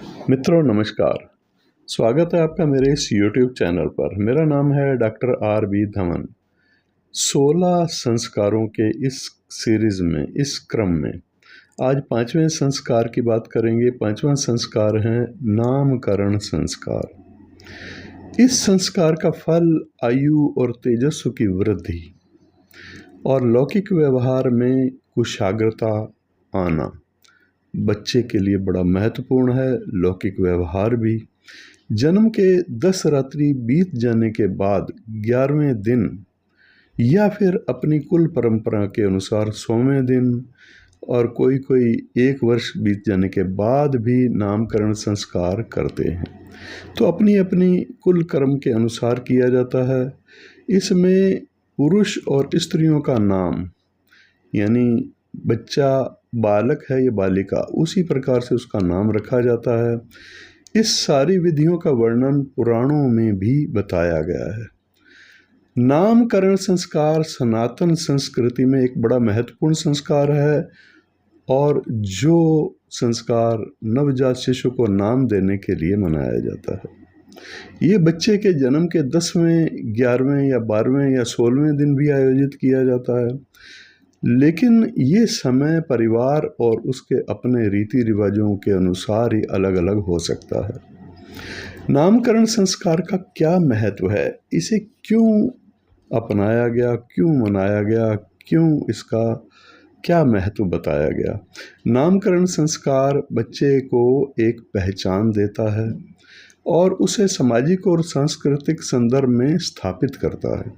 मित्रों नमस्कार। स्वागत है आपका मेरे इस YouTube चैनल पर। मेरा नाम है डॉक्टर आर.बी. धवन। 16 संस्कारों के इस सीरीज़ में, इस क्रम में आज 5वें संस्कार की बात करेंगे। 5वां संस्कार है नामकरण संस्कार। इस संस्कार का फल आयु और तेजस्व की वृद्धि और लौकिक व्यवहार में कुशाग्रता आना बच्चे के लिए बड़ा महत्वपूर्ण है। लौकिक व्यवहार भी जन्म के 10 रात्रि बीत जाने के बाद 11वें दिन या फिर अपनी कुल परंपरा के अनुसार 100वें दिन और कोई 1 वर्ष बीत जाने के बाद भी नामकरण संस्कार करते हैं। तो अपनी अपनी कुल कर्म के अनुसार किया जाता है। इसमें पुरुष और स्त्रियों का नाम, यानी बच्चा बालक है या बालिका, उसी प्रकार से उसका नाम रखा जाता है। इस सारी विधियों का वर्णन पुराणों में भी बताया गया है। नामकरण संस्कार सनातन संस्कृति में एक बड़ा महत्वपूर्ण संस्कार है और जो संस्कार नवजात शिशु को नाम देने के लिए मनाया जाता है। ये बच्चे के जन्म के 10वें, 11वें या 12वें या 16वें दिन भी आयोजित किया जाता है, लेकिन ये समय परिवार और उसके अपने रीति रिवाजों के अनुसार ही अलग अलग हो सकता है। नामकरण संस्कार का क्या महत्व है, इसे क्यों अपनाया गया, क्यों मनाया गया, क्यों इसका क्या महत्व बताया गया। नामकरण संस्कार बच्चे को एक पहचान देता है और उसे सामाजिक और सांस्कृतिक संदर्भ में स्थापित करता है।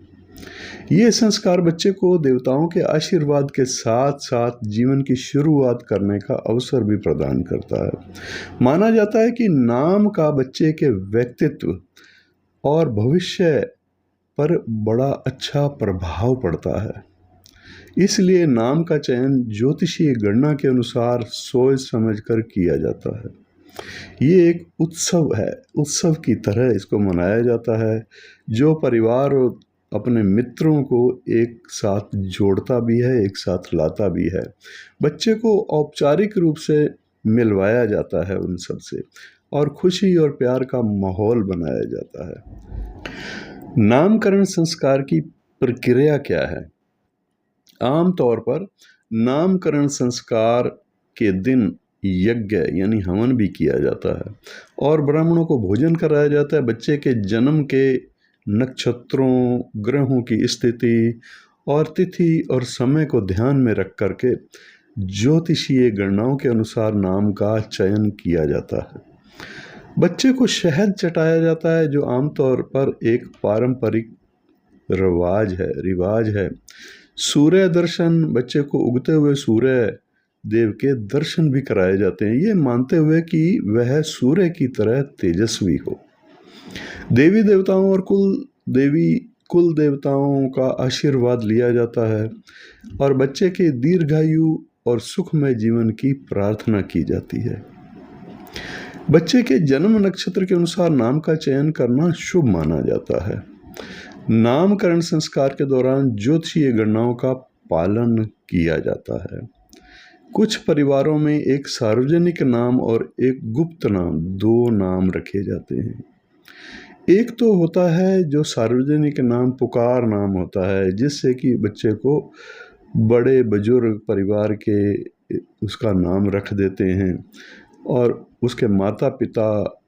ये संस्कार बच्चे को देवताओं के आशीर्वाद के साथ साथ जीवन की शुरुआत करने का अवसर भी प्रदान करता है। माना जाता है कि नाम का बच्चे के व्यक्तित्व और भविष्य पर बड़ा अच्छा प्रभाव पड़ता है। इसलिए नाम का चयन ज्योतिषीय गणना के अनुसार सोच समझकर किया जाता है। ये एक उत्सव है, उत्सव की तरह इसको मनाया जाता है, जो परिवार और अपने मित्रों को एक साथ जोड़ता भी है, एक साथ लाता भी है। बच्चे को औपचारिक रूप से मिलवाया जाता है उन सब से और खुशी और प्यार का माहौल बनाया जाता है। नामकरण संस्कार की प्रक्रिया क्या है? आमतौर पर नामकरण संस्कार के दिन यज्ञ यानी हवन भी किया जाता है और ब्राह्मणों को भोजन कराया जाता है। बच्चे के जन्म के नक्षत्रों, ग्रहों की स्थिति और तिथि और समय को ध्यान में रख करके ज्योतिषीय गणनाओं के अनुसार नाम का चयन किया जाता है। बच्चे को शहद चटाया जाता है, जो आमतौर पर एक पारंपरिक रिवाज है। सूर्य दर्शन, बच्चे को उगते हुए सूर्य देव के दर्शन भी कराए जाते हैं, ये मानते हुए कि वह सूर्य की तरह तेजस्वी हो। देवी देवताओं और कुल देवताओं का आशीर्वाद लिया जाता है और बच्चे के दीर्घायु और सुखमय जीवन की प्रार्थना की जाती है। बच्चे के जन्म नक्षत्र के अनुसार नाम का चयन करना शुभ माना जाता है। नामकरण संस्कार के दौरान ज्योतिषीय गणनाओं का पालन किया जाता है। कुछ परिवारों में एक सार्वजनिक नाम और एक गुप्त नाम, 2 नाम रखे जाते हैं। एक तो होता है जो सार्वजनिक नाम, पुकार नाम होता है, जिससे कि बच्चे को बड़े बुजुर्ग परिवार के उसका नाम रख देते हैं और उसके माता पिता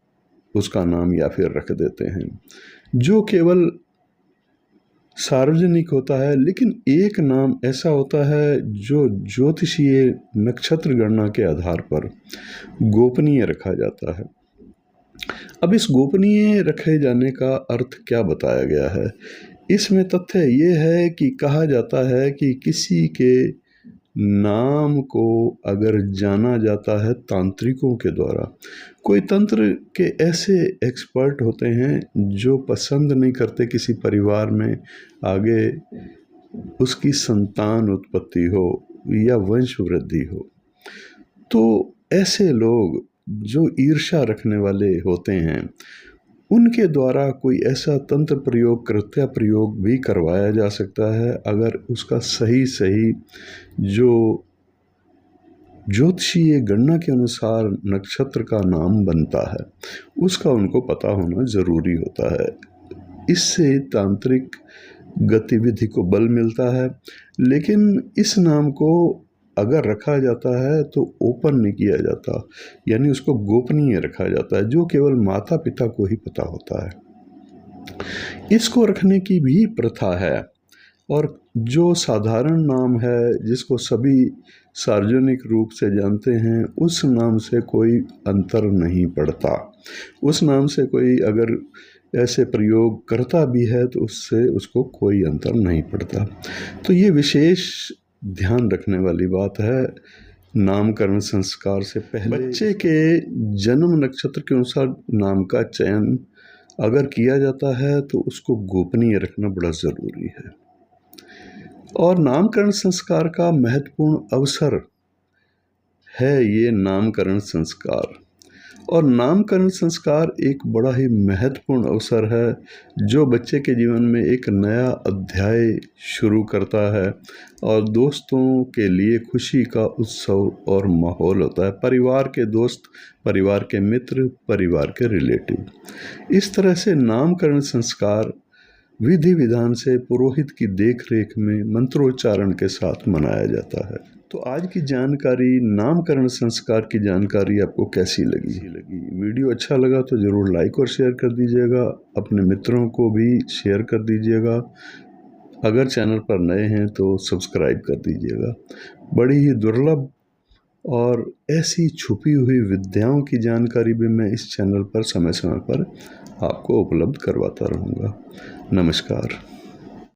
उसका नाम या फिर रख देते हैं, जो केवल सार्वजनिक होता है। लेकिन एक नाम ऐसा होता है जो ज्योतिषीय नक्षत्र गणना के आधार पर गोपनीय रखा जाता है। अब इस गोपनीय रखे जाने का अर्थ क्या बताया गया है? इसमें तथ्य ये है कि कहा जाता है कि किसी के नाम को अगर जाना जाता है तांत्रिकों के द्वारा, कोई तंत्र के ऐसे एक्सपर्ट होते हैं जो पसंद नहीं करते किसी परिवार में आगे उसकी संतान उत्पत्ति हो या वंश वृद्धि हो, तो ऐसे लोग जो ईर्ष्या रखने वाले होते हैं, उनके द्वारा कोई ऐसा तंत्र प्रयोग, कृत्या प्रयोग भी करवाया जा सकता है, अगर उसका सही जो ज्योतिषीय गणना के अनुसार नक्षत्र का नाम बनता है, उसका उनको पता होना ज़रूरी होता है। इससे तांत्रिक गतिविधि को बल मिलता है, लेकिन इस नाम को अगर रखा जाता है तो ओपन नहीं किया जाता, यानी उसको गोपनीय रखा जाता है, जो केवल माता पिता को ही पता होता है। इसको रखने की भी प्रथा है, और जो साधारण नाम है जिसको सभी सार्वजनिक रूप से जानते हैं, उस नाम से कोई अंतर नहीं पड़ता। उस नाम से कोई अगर ऐसे प्रयोग करता भी है तो उससे उसको कोई अंतर नहीं पड़ता। तो ये विशेष ध्यान रखने वाली बात है। नामकरण संस्कार से पहले बच्चे के जन्म नक्षत्र के अनुसार नाम का चयन अगर किया जाता है तो उसको गोपनीय रखना बड़ा ज़रूरी है। और नामकरण संस्कार का महत्वपूर्ण अवसर है ये नामकरण संस्कार। और नामकरण संस्कार एक बड़ा ही महत्वपूर्ण अवसर है जो बच्चे के जीवन में एक नया अध्याय शुरू करता है, और दोस्तों के लिए खुशी का उत्सव और माहौल होता है। परिवार के दोस्त, परिवार के मित्र, परिवार के रिलेटिव, इस तरह से नामकरण संस्कार विधि विधान से पुरोहित की देखरेख में मंत्रोच्चारण के साथ मनाया जाता है। तो आज की जानकारी, नामकरण संस्कार की जानकारी आपको कैसी लगी? वीडियो अच्छा लगा तो ज़रूर लाइक और शेयर कर दीजिएगा, अपने मित्रों को भी शेयर कर दीजिएगा। अगर चैनल पर नए हैं तो सब्सक्राइब कर दीजिएगा। बड़ी ही दुर्लभ और ऐसी छुपी हुई विद्याओं की जानकारी भी मैं इस चैनल पर समय समय पर आपको उपलब्ध करवाता रहूँगा। नमस्कार।